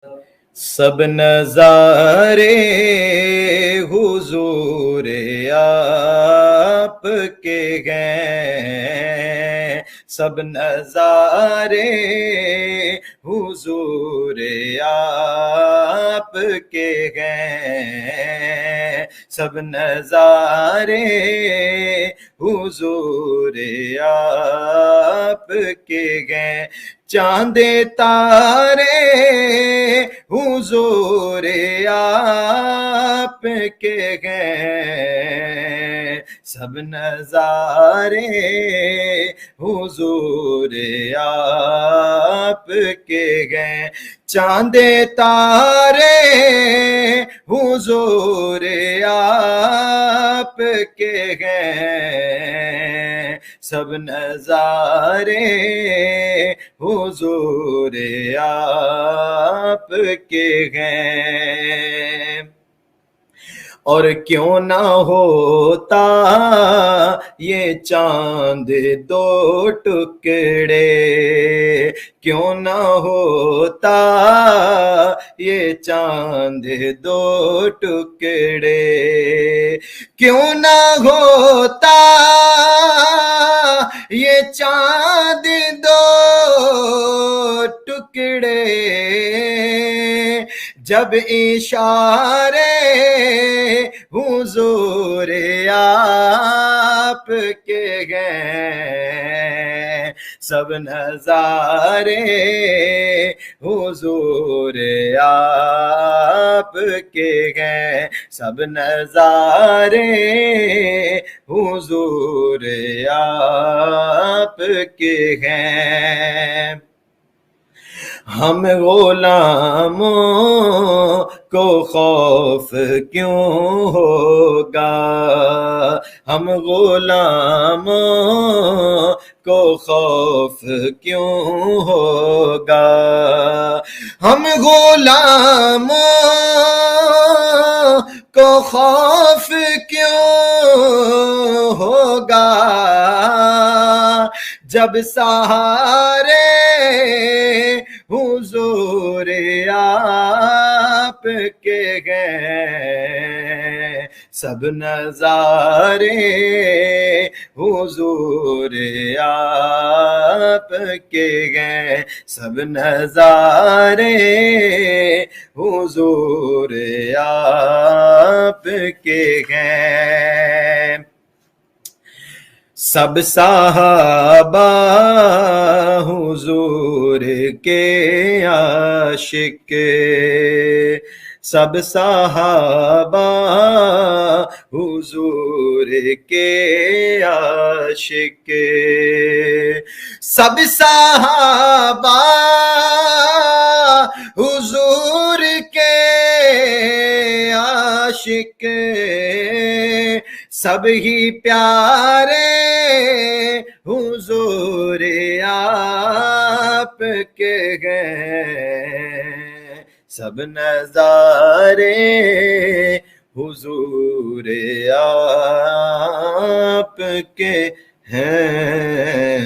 سب نظارے حضور آپ کے ہیں، سب نظارے حضور آپ کے ہیں، سب نظارے حضور آپ کے ہیں، چاند تارے حضور آپ کے ہیں، سب نظارے حضور آپ کے ہیں، چاند تارے حضور آپ کے ہیں، سب نظارے حضور آپ کے ہیں۔ اور کیوں نہ ہوتا یہ چاند دو ٹکڑے، کیوں نہ ہوتا یہ چاند دو ٹکڑے، کیوں نہ ہوتا یہ چاند دو ٹکڑے، جب اشارے حضور آپ کے ہیں، سب نظارے حضور آپ کے ہیں، سب نظارے حضور آپ کے ہیں۔ ہم غلاموں کو خوف کیوں ہوگا، ہم غلاموں کو خوف کیوں ہوگا، ہم غلاموں کو خوف کیوں ہوگا، جب سہارے حضور آپ کے ہیں، سب نظارے حضور آپ کے ہیں، سب نظارے حضور آپ کے ہیں۔ سب صحابہ حضور کے عاشق، سب صحابہ حضور کے عاشق، سب صحابہ حضور کے عاشق، سب ہی پیارے حضور آپ کے ہیں، سب نظارے حضور آپ کے ہیں۔